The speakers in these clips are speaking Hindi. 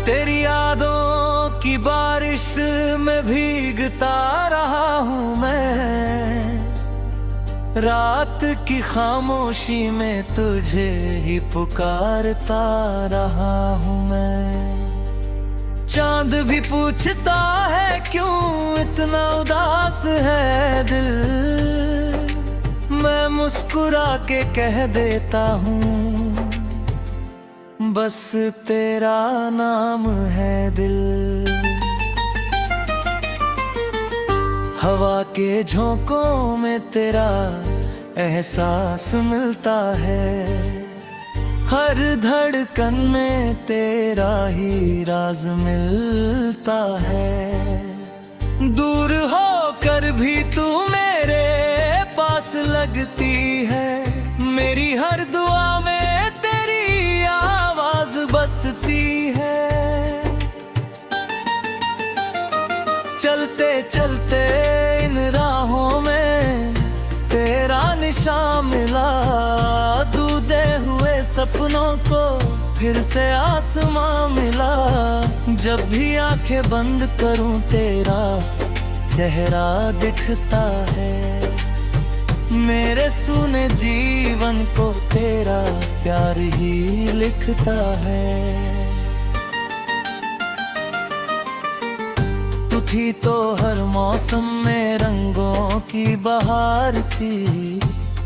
तेरी यादों की बारिश में भीगता रहा हूँ मैं, रात की खामोशी में तुझे ही पुकारता रहा हूँ मैं। चांद भी पूछता है क्यों इतना उदास है दिल, मैं मुस्कुरा के कह देता हूँ बस तेरा नाम है दिल। हवा के झोंकों में तेरा एहसास मिलता है, हर धड़कन में तेरा ही राज मिलता है। दूर होकर भी तू मेरे पास लगती है, मेरी हर दुआ में तेरी आवाज बसती है। चलते चलते इन राहों में तेरा निशान मिला, दूधे हुए सपनों को फिर से आसमां मिला। जब भी आंखें बंद करूं तेरा चेहरा दिखता है, मेरे सूने जीवन को तेरा प्यार ही लिखता है। तू थी तो हर मौसम में रंगों की बहार थी,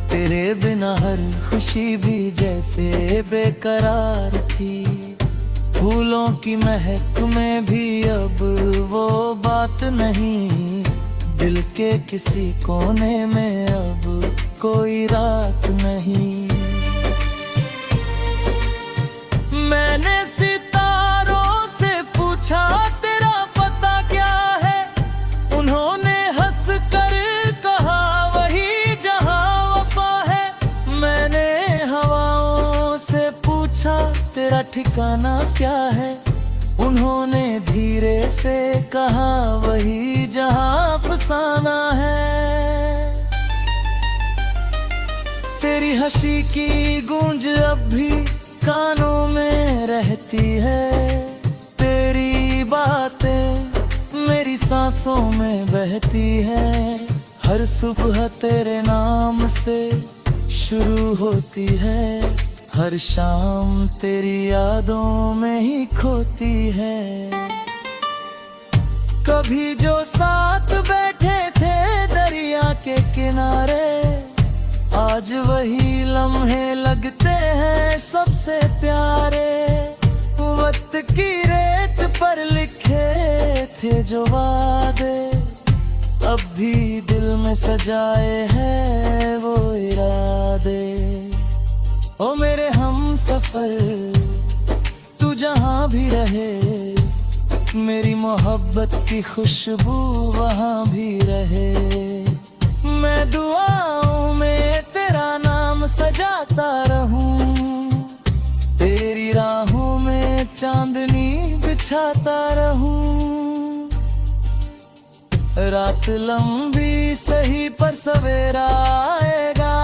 तेरे बिना हर खुशी भी जैसे बेकरार थी। फूलों की महक में भी अब वो बात नहीं, दिल के किसी कोने में अब कोई रात नहीं। मैंने सितारों से पूछा तेरा पता क्या है, उन्होंने हंस कर कहा वही जहां वफा है। मैंने हवाओं से पूछा तेरा ठिकाना क्या है, उन्होंने धीरे से कहा वही जहां फसाना है। तेरी हंसी की गूंज अब भी कानों में रहती है, तेरी बातें मेरी सांसों में बहती है। हर सुबह तेरे नाम से शुरू होती है, हर शाम तेरी यादों में ही खोती है। कभी जो साथ बैठे थे दरिया के किनारे, आज वही लम्हे लगते हैं सबसे प्यारे। वक्त की रेत पर लिखे थे जो वादे, अब भी दिल में सजाए हैं वो इरादे। ओ मेरे हम सफर तू जहां भी रहे, मेरी मोहब्बत की खुशबू वहां भी रहे। मैं दुआओं में तेरा नाम सजाता रहूं, तेरी राहों में चांदनी बिछाता रहूं। रात लंबी सही पर सवेरा आएगा,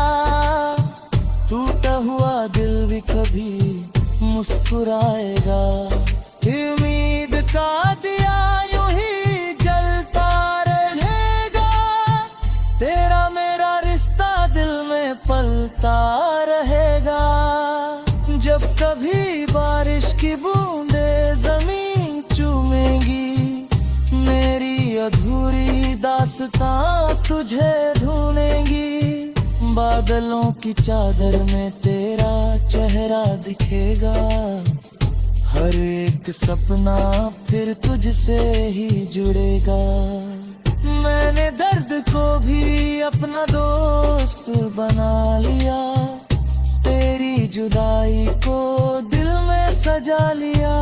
टूटा हुआ दिल भी कभी मुस्कुराएगा। उम्मीद का दिया यूं ही जलता रहेगा, तेरा मेरा रिश्ता दिल में पलता रहेगा। जब कभी बारिश की बूंदे जमीन चूमेंगी, मेरी अधूरी दास्तां तुझे ढूंढेंगी। बादलों की चादर में तेरा चेहरा दिखेगा, हर एक सपना फिर तुझसे ही जुड़ेगा। मैंने दर्द को भी अपना दोस्त बना लिया, तेरी जुदाई को दिल में सजा लिया।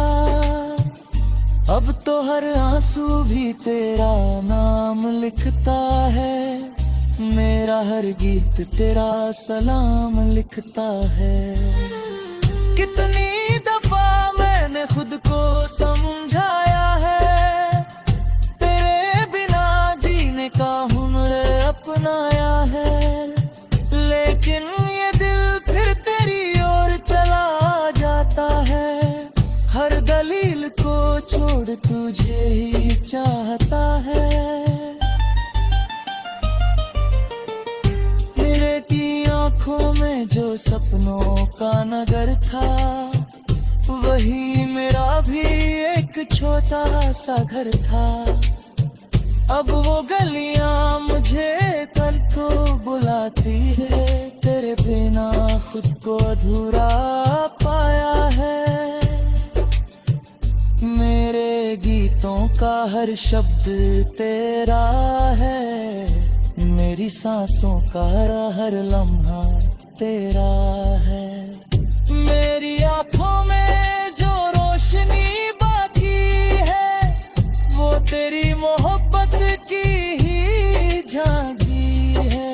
अब तो हर आंसू भी तेरा नाम लिखता है, मेरा हर गीत तेरा सलाम लिखता है। कितनी दफा मैंने खुद को समझाया है, तेरे बिना जीने का हुनर अपनाया है। लेकिन ये दिल फिर तेरी ओर चला जाता है, हर दलील को मुझे ही चाहता है। मेरे की आंखों में जो सपनों का नगर था, वही मेरा भी एक छोटा सा घर था। अब वो गलियां मुझे कल को बुलाती है, तेरे बिना खुद को अधूरा पाया है। मेरे गीतों का हर शब्द तेरा है, मेरी सांसों का हर लम्हा तेरा है। मेरी आंखों में जो रोशनी बाकी है, वो तेरी मोहब्बत की ही झांकी है।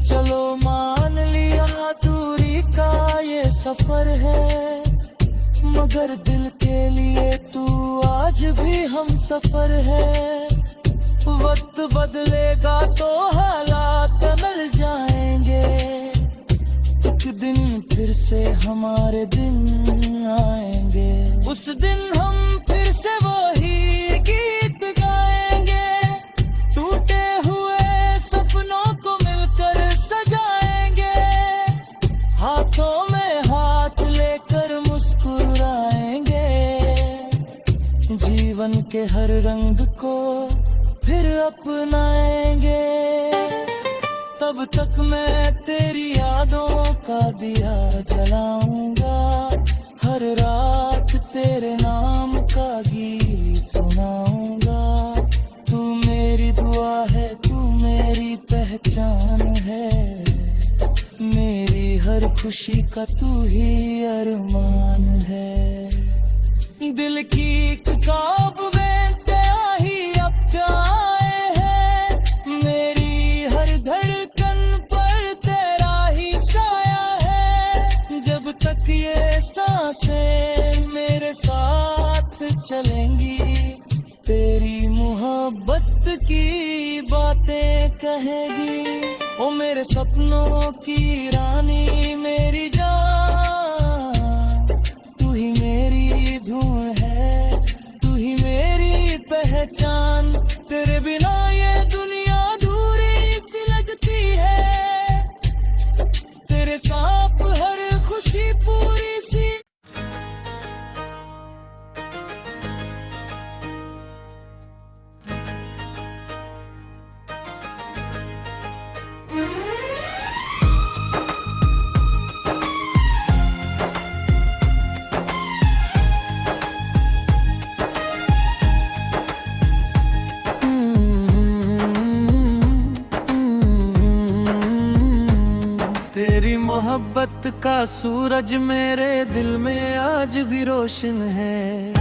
चलो मान लिया दूरी का ये सफर है, मगर दिल के लिए तू आज भी हम सफर है। वक्त बदलेगा तो हालात बदल जाएंगे, एक दिन फिर से हमारे दिन आएंगे। उस दिन हम फिर से वही गीत गाएंगे, टूटे हुए सपनों को मिलकर सजाएंगे। हाथों में हाथ लेकर मुस्कुराएंगे, जीवन के हर रंग को फिर अपनाएंगे। तब तक मैं तेरी यादों का दिया जलाऊंगा, हर रात तेरे नाम का गीत सुनाऊंगा। तू मेरी दुआ है, तू मेरी पहचान है, मेरी हर खुशी का तू ही अरमान है। दिल की किताब में तेरा ही अब आए है, मेरी हर धड़कन पर तेरा ही साया है। जब तक ये सांसें मेरे साथ चलेंगी, तेरी मोहब्बत की बातें कहेगी। ओ मेरे सपनों की रानी मेरी जान, तू ही मेरी धुन है, तू ही मेरी पहचान। तेरे बिना ये दुनिया अधूरी सी लगती है, तेरे साथ हर खुशी पूरी सी। तेरी मोहब्बत का सूरज मेरे दिल में आज भी रोशन है।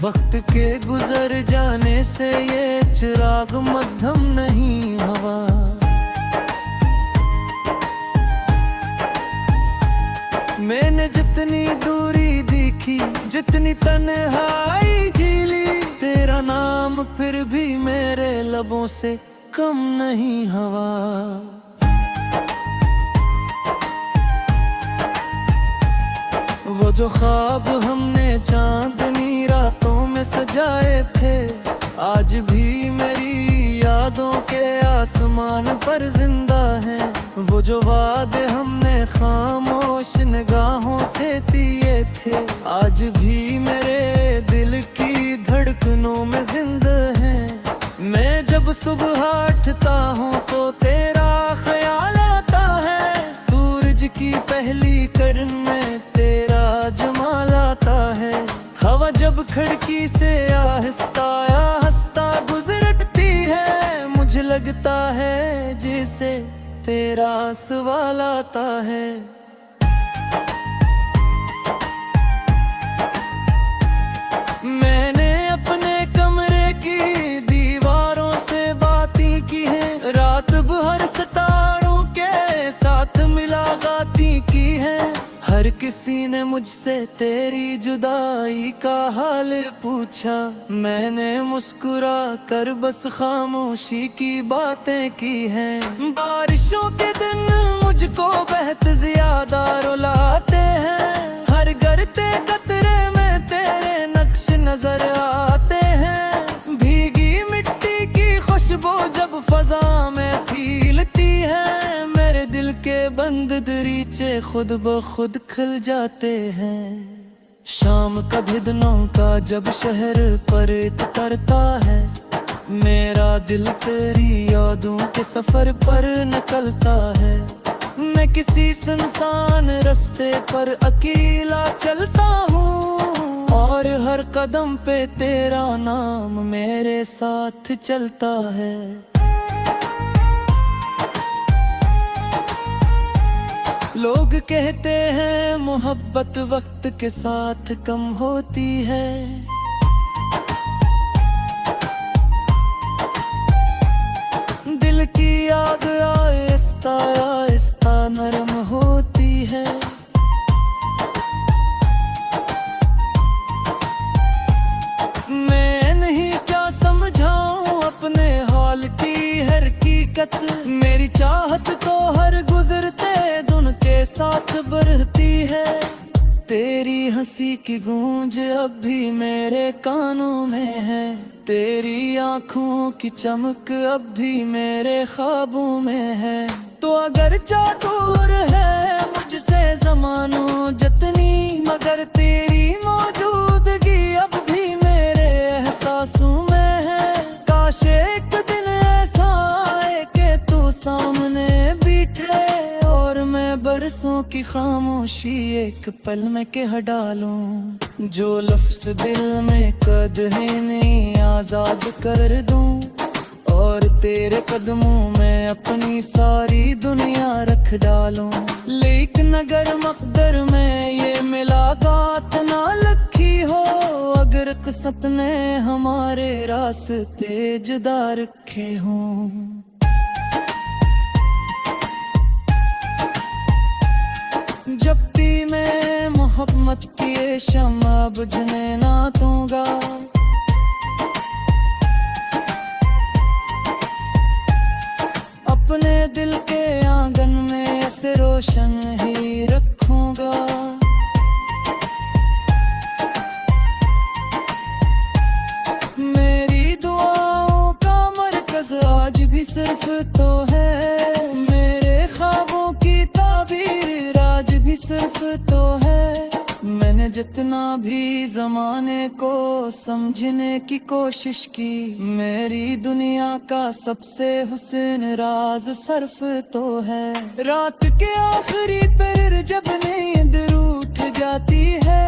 वक्त के गुजर जाने से ये चिराग मद्धम नहीं हवा। मैंने जितनी दूरी देखी, जितनी तन्हाई झीली, तेरा नाम फिर भी मेरे लबों से कम नहीं हवा। वो जो ख्वाब हमने चांदनी रातों में सजाए थे, आज भी मेरी यादों के आसमान पर जिंदा है। वो जो वादे हमने खामोश निगाहों से दिए थे, आज भी मेरे दिल की धड़कनों में जिंदा है। मैं जब सुबह उठता हूँ तो तेरा ख्याल आता है, सूरज की पहली किरण में तेरा जमाल आता है। हवा जब खिड़की से आहिस्ता आहिस्ता गुजरती है, मुझे लगता है जैसे तेरा सवाल आता है। मैंने अपने कमरे की दीवारों से बातें की हैं, रात भर सितारों के साथ मुलाकातें की हैं। हर किसी ने मुझसे तेरी जुदाई का हाल पूछा, मैंने मुस्कुरा कर बस खामोशी की बातें की हैं। बारिशों के दिन मुझको बेहद ज्यादा रुलाते हैं, हर नजर आते हैं। भीगी मिट्टी की खुशबू जब फजा में फीलती है, मेरे दिल के बंद दरीचे खुद ब खुद खुल जाते हैं। शाम का भिदनों का जब शहर पर उतरता है, मेरा दिल तेरी यादों के सफर पर निकलता है। मैं किसी सुनसान रास्ते पर अकेला चलता हूँ, और हर कदम पे तेरा नाम मेरे साथ चलता है। लोग कहते हैं मोहब्बत वक्त के साथ कम होती है, दिल की आग आहिस्ता आहिस्ता नरम होती है। मैं नहीं क्या समझाऊं अपने हाल की हर हकीकत, मेरी चाहत तो हर गुजरते दिन के साथ बढ़ती है। तेरी हंसी की गूंज अब भी मेरे कानों में है, तेरी आँखों की चमक अब भी मेरे ख्वाबों में है। तो अगर चाह दूर है मुझसे ज़मानों जितनी, मगर तेरी मौजूदगी अब भी मेरे एहसासों में है। काश एक दिन ऐसा आए कि तू सामने बैठे, और मैं बरसों की खामोशी एक पल में कह डालूं। जो लफ्ज़ दिल में कद है नहीं आजाद कर दूं, और तेरे कदमों में अपनी सारी दुनिया रख डालूं। लेकिन अगर मकदर में ये मुलाकात ना लिखी हो, अगर किस्मत ने हमारे रास्ते जुदा रखे हों। जब भी मैं मोहब्बत की शम्मा बुझने ना दूंगा, अपने दिल के आंगन में ऐसे रोशन ही रखूंगा। मेरी दुआओं का मरकज आज भी सिर्फ तो है, मेरे ख्वाबों की ताबीर आज भी सिर्फ तो है। मैंने जितना भी जमाने को समझने की कोशिश की, मेरी दुनिया का सबसे हुस्न राज सर्फ तो है। रात के आखिरी पहर जब नींद रूठ जाती है,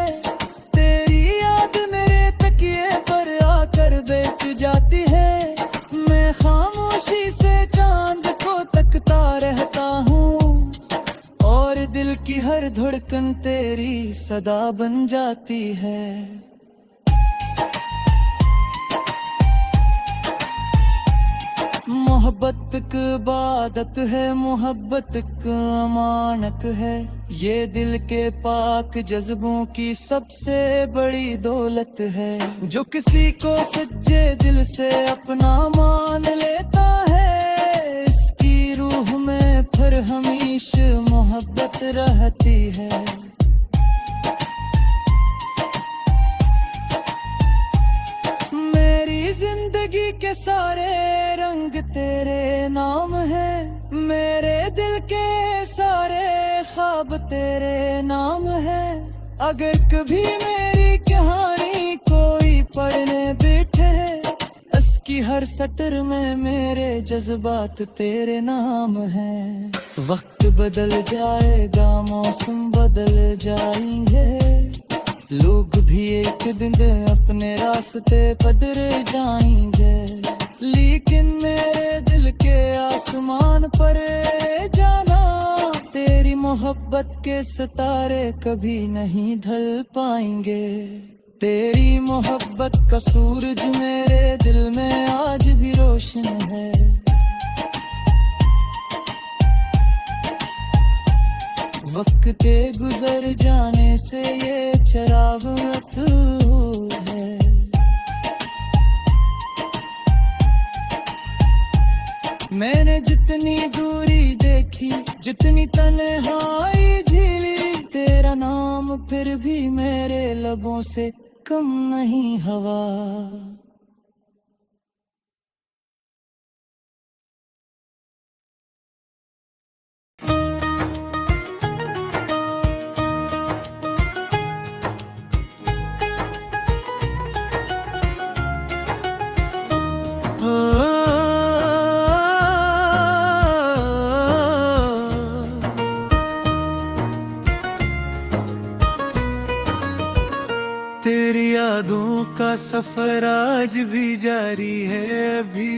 तेरी याद मेरे तकिए पर आकर बैठ जाती है। मैं खामोशी से चांद को तकता रहता हूँ, और दिल की हर धड़कन तेरी सदा बन जाती है। मोहब्बत की इबादत है, मोहब्बत की अमानत है, ये दिल के पाक जज्बों की सबसे बड़ी दौलत है। जो किसी को सच्चे दिल से अपना मान लेता है, इसकी रूह में फिर हमेशा मोहब्बत रहती है। मेरी जिंदगी के सारे रंग तेरे नाम है, मेरे दिल के सारे ख्वाब तेरे नाम है। अगर कभी मेरी कहानी कोई पढ़ने बैठे, इसकी हर सटर में मेरे जज्बात तेरे नाम है। वक्त बदल जाएगा, मौसम बदल जाएंगे, लोग भी एक दिन अपने रास्ते बदल जाएंगे, लेकिन मेरे दिल के आसमान पर जाना, तेरी मोहब्बत के सितारे कभी नहीं ढल पाएंगे। तेरी मोहब्बत का सूरज मेरे दिल में आज भी रोशन है। वक्त के गुजर जाने से ये चराग मत है। मैंने जितनी दूरी देखी, जितनी तन्हाई झेली, तेरा नाम फिर भी मेरे लबों से कम नहीं हवा। तेरी यादों का सफर आज भी जारी है अभी।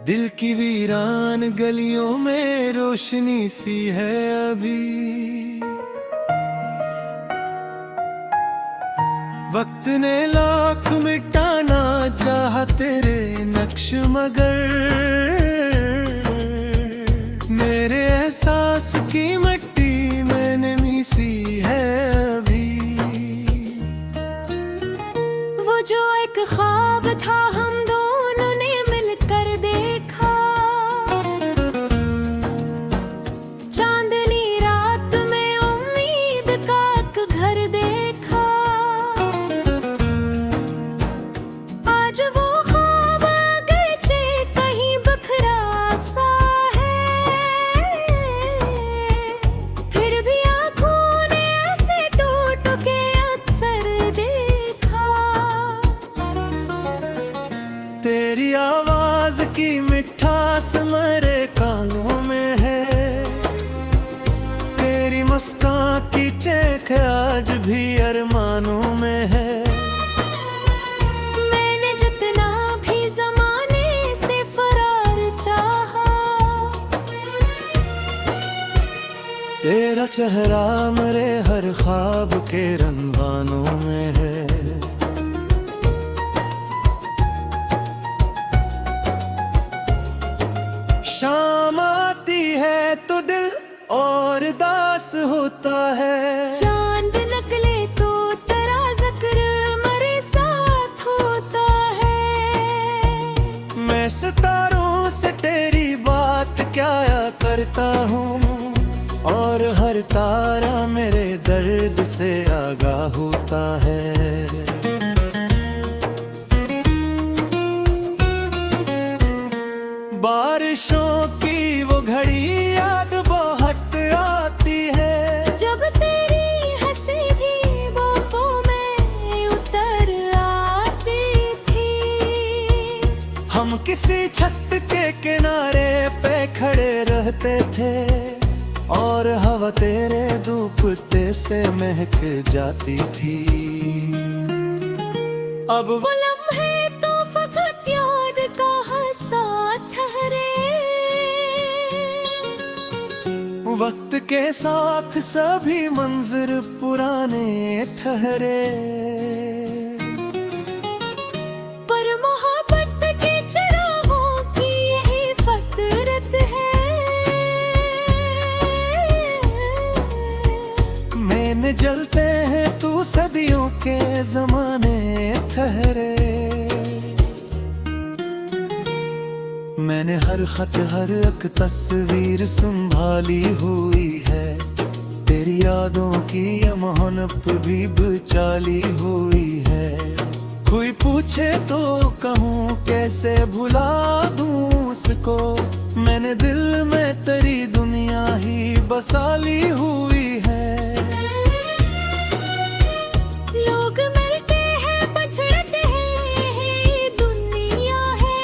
दिल की वीरान गलियों में रोशनी सी है अभी। वक्त ने लाख मिटाना चाहा तेरे नक्श मगर मेरे एहसास की मिट्टी मैंने मीसी है अभी। वो जो एक ख्वाब था हम दोनों ने मिलकर देखा, चांदनी रात में उम्मीद का एक घर देखा। आज वो ख्वाब अगरचे कहीं बिखरा सा है, फिर भी आँखों ने ऐसे टूट के अक्सर देखा। तेरी आवाज की मिठास मेरे कानों में है। तेरी मुस्कान की चहक आज भी अरमानों में है। मैंने जितना भी ज़माने से फरार चाहा, तेरा चेहरा मेरे हर ख्वाब के रंगवानों में है। शाम आती है तो दिल और दास होता है। चांद निकले तो तेरा जिक्र मेरे साथ होता है। मैं सितारों से तेरी बात क्या करता हूँ और हर तारा मेरे दर्द से आगाह होता है। बारिशों की वो घड़ी याद बहुत आती है, जब तेरी हंसी भी बाहों में उतर आती थी। हम किसी छत के किनारे पे खड़े रहते थे और हवा तेरे दुपट्टे से महक जाती थी। अब वो लम्हे तो फकत याद का हंसा ठहरे, वक्त के साथ सभी मंजर पुराने ठहरे। पर मोहब्बत के चिरागों की यही फतरत है। मैंने जलते हैं तू सदियों के जमाने ठहरे। मैंने हर खत हर एक तस्वीर संभाली हुई है। तेरी यादों की अमानत भी बचाली हुई है। कोई पूछे तो कहूँ कैसे भुला दूँ उसको, मैंने दिल में तेरी दुनिया ही बसा ली हुई है। लोग मिलते हैं पछड़ते हैं यही दुनिया है।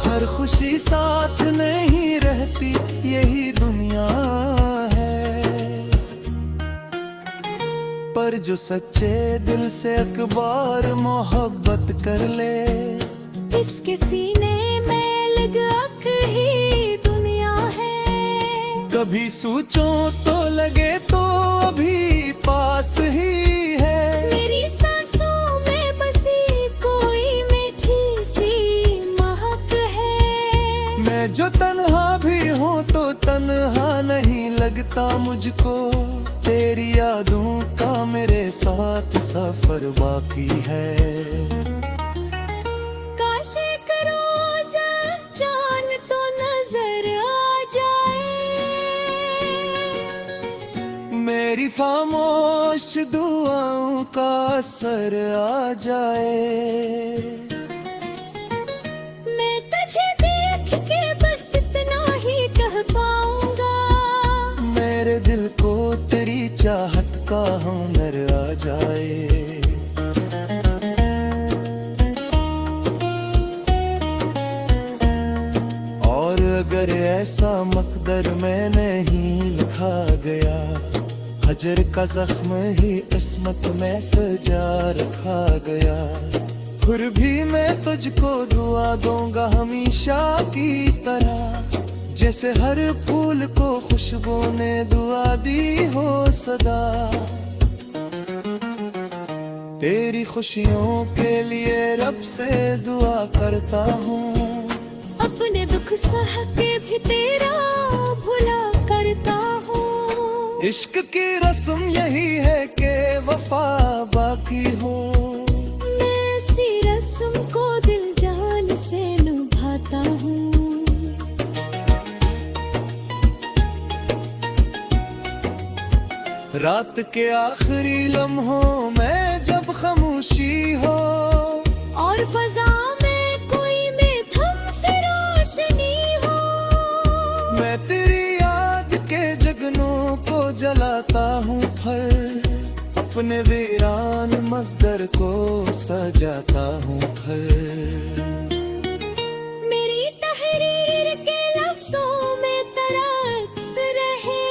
हर खुशी साथ नहीं रहती यही दुनिया है। पर जो सच्चे दिल से एक बार मोहब्बत कर ले, इसके सीने में लग ही दुनिया है। कभी सोचो तो लगे तो अभी पास ही है। मेरी सांसों में बसी कोई मीठी सी महक है। मैं जो तन्हा भी हूँ तो तन्हा नहीं लगता मुझको। तेरी यादों का मेरे साथ सफर बाकी है। काश एक रोज़ चांद तो नजर आ जाए। खामोश दुआओं का असर आ जाए। मैं तुझे देख के बस इतना ही कह पाऊंगा, मेरे दिल को तेरी चाहत का हुनर आ जाए। और अगर ऐसा मकदर में नहीं लिखा गया, हजर का जख्म ही किस्मत में सजा रखा गया, फिर भी मैं तुझको दुआ दूंगा हमेशा की तरह, जैसे हर फूल को खुशबू ने दुआ दी हो सदा। तेरी खुशियों के लिए रब से दुआ करता हूँ, अपने दुख सह के भी तेरा भुला करता हूँ। इश्क की रस्म यही है कि वफा बाकी हो, मैं इसी रस्म को दिल जान से निभाता हूँ। रात के आखिरी लम्हों में जब खामोशी हो, और फजा में कोई बेथम से रोशनी हो, मैं तेरी याद के जगनों को जलाता हूँ, फिर अपने वीरान मकदर को सजाता हूँ फिर। मेरी तहरीर के लफ्जों में तेरा अक्स रहे,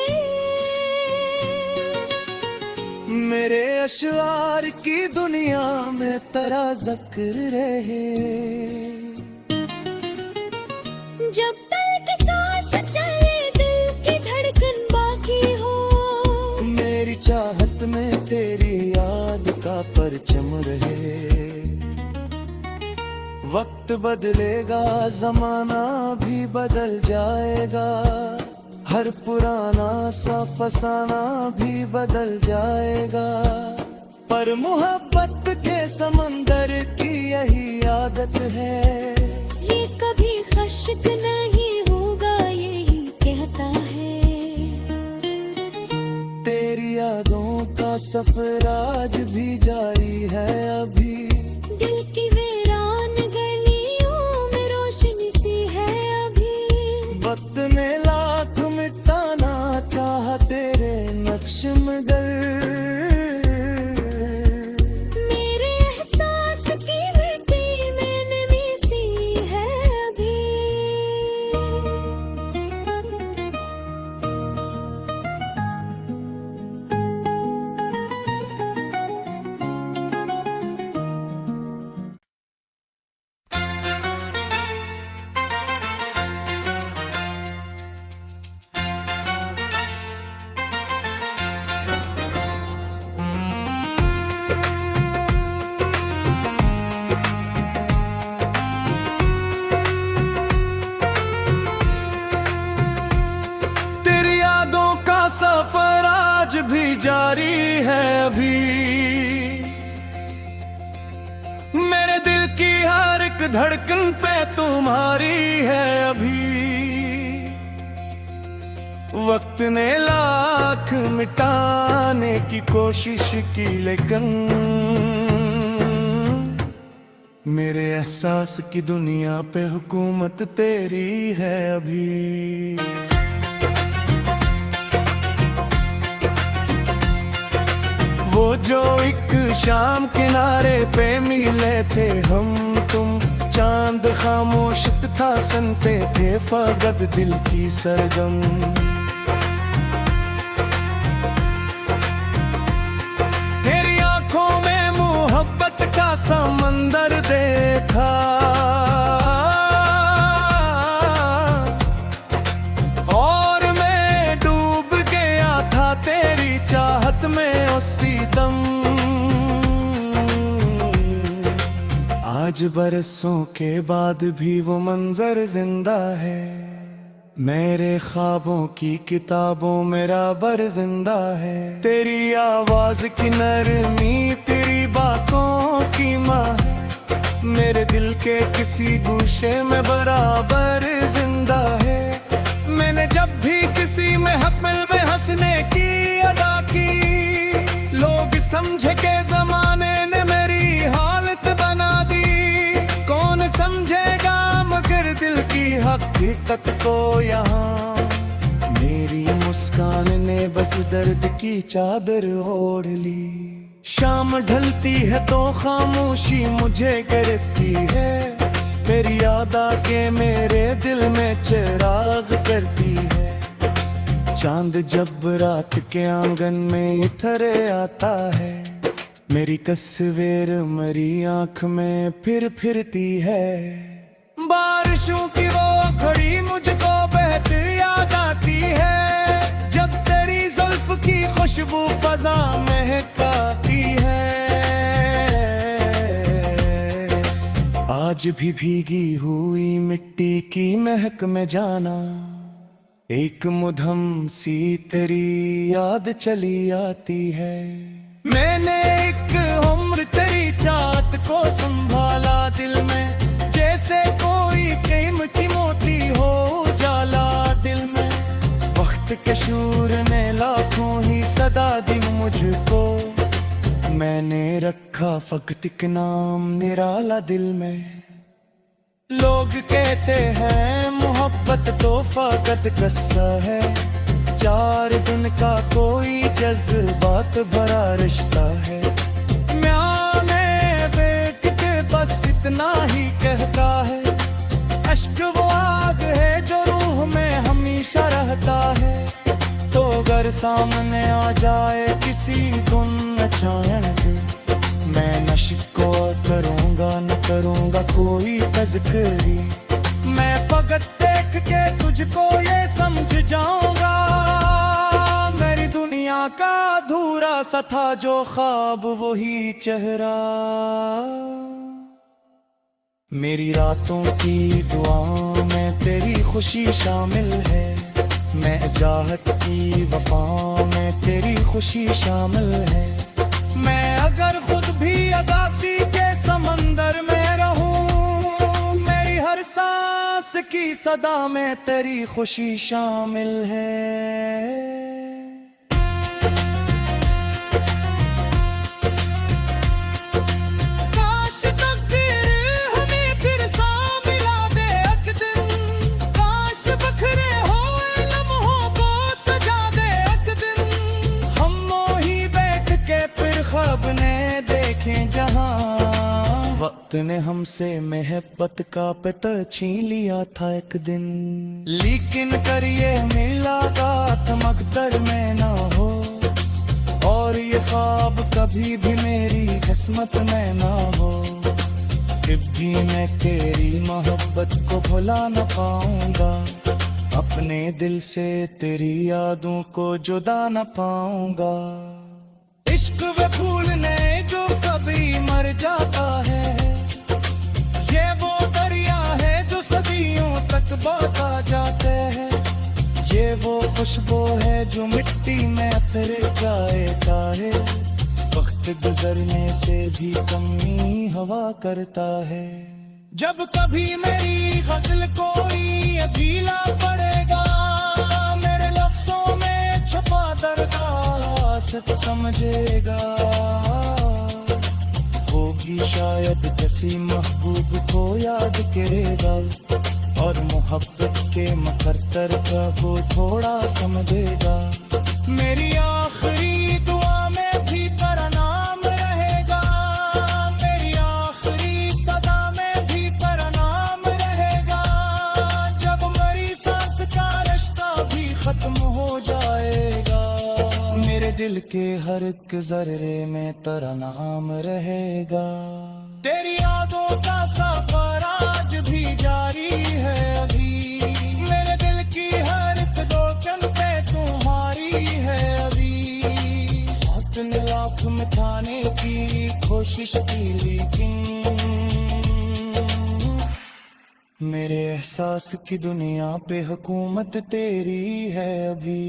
मेरे अशआर की दुनिया में तेरा जिक्र रहे। जब तक सांस चले दिल की धड़कन बाकी हो, मेरी चाहत में तेरी याद का परचम रहे। वक्त बदलेगा जमाना भी बदल जाएगा, हर पुराना सा फसाना भी बदल जाएगा, पर मोहब्बत के समंदर की यही आदत है, ये कभी खश्क नहीं होगा यही कहता है। तेरी यादों का सफर आज भी जारी है अभी, दिल की वीरान गलियों में रोशनी सी है अभी। वक्त ने लाख मिटाना चाहा तेरे नक्श मगर, मेरे एहसास की मिट्टी में नमी सी है अभी। तेरी यादों का सफर आज भी जारी है अभी, मेरे दिल की हर एक धड़कन पे तुम्हारी है अभी। वक्त ने लाख मिटाने की कोशिश की लेकिन मेरे एहसास की दुनिया पे हुकूमत तेरी है अभी। वो जो एक शाम किनारे पे मिले थे हम तुम, चांद खामोश था सुनते थे फकत दिल की सरगम। तेरी आंखों में मोहब्बत का समंदर देखा, और मैं डूब गया था तेरी चाहत में उसी दम। आज बरसों के बाद भी वो मंजर जिंदा है, मेरे ख्वाबों की किताबों मेरा बर जिंदा है। तेरी आवाज की नरमी तेरी बातों की माँ है, मेरे दिल के किसी गोशे में बराबर जिंदा है। मैंने जब भी किसी महफिल में हंसने की अदा की, समझे के जमाने ने मेरी हालत बना दी। कौन समझेगा मगर दिल की हकीकत को यहाँ। मेरी मुस्कान ने बस दर्द की चादर ओढ़ ली। शाम ढलती है तो खामोशी मुझे गिरती है। तेरी याद आके मेरे दिल में चिराग करती है। चांद जब रात के आंगन में इधरे आता है, मेरी तस्वीर मेरी आंख में फिर फिरती है। बारिशों की वो घड़ी मुझको बहती याद आती है, जब तेरी जुल्फ की खुशबू फजा महकाती है। आज भी भीगी हुई मिट्टी की महक में जाना, एक मुधम सी तेरी याद चली आती है। मैंने एक उम्र तेरी चाहत को संभाला दिल में, जैसे कोई कीमती मोती हो जाला दिल में। वक्त के शूर ने लाखों ही सदा दी मुझको, मैंने रखा फकत एक नाम निराला दिल में। लोग कहते हैं मोहब्बत तो फकत कस्सा है, चार दिन का कोई जज्बात भरा रिश्ता है। मैंने देख के बस इतना ही कहता है, अश्क वो आग है जो रूह में हमेशा रहता है। तो अगर सामने आ जाए किसी गुन अचानक, मैं न शिकवा करूंगा न करूंगा कोई तज़किरी। मैं फकत देख के तुझको ये समझ जाऊंगा, मेरी दुनिया का अधूरा सा था जो ख्वाब वही चेहरा। मेरी रातों की दुआओं में तेरी खुशी शामिल है, मैं चाहत की वफा में तेरी खुशी शामिल है। मैं अगर खुद भी अदासी के समंदर में रहूं, मेरी हर सांस की सदा में तेरी खुशी शामिल है। काश तकदीर हमें फिर सा मिला दे एक दिन, काश बखरे हुए लम्हों को सजा दे एक दिन। हम वही बैठ के फिर ख्वाब ने देखें जहां, वक्त ने हमसे मोहब्बत का पता छीन लिया था एक दिन। लेकिन करिए मुलाकात मकदर में ना हो, और ये ख्वाब कभी भी मेरी किस्मत में ना हो। फिर भी मैं तेरी मोहब्बत को भुला न पाऊंगा, अपने दिल से तेरी यादों को जुदा न पाऊंगा। इश्क व भूलने जो कभी मर जाता है, ये वो दरिया है जो सदियों तक बहता जाते हैं। ये वो खुशबू है जो मिट्टी में उतर जाता है, वक्त गुजरने से भी कमी हवा करता है। जब कभी मेरी गजल कोई अकेला पड़ेगा, मेरे लफ्जों में छुपा दर्द सच समझेगा। होगी शायद किसी महबूब को याद करेगा, और मोहब्बत के मकद्दर का वो थोड़ा समझेगा। मेरी आखिरी दुआ में भी तेरा नाम रहेगा, मेरी आखिरी सदा में भी तेरा नाम रहेगा। जब मेरी सांस का रिश्ता भी खत्म हो जाएगा, मेरे दिल के हर एक जर्रे में तेरा नाम रहेगा। तेरी यादों का सफर आज भी जारी है अभी, मेरे दिल की हर एक धड़कन पे तुम्हारी है अभी। अपने लाख मिटाने की कोशिश की, लेकिन मेरे एहसास की दुनिया पे हुकूमत तेरी है अभी।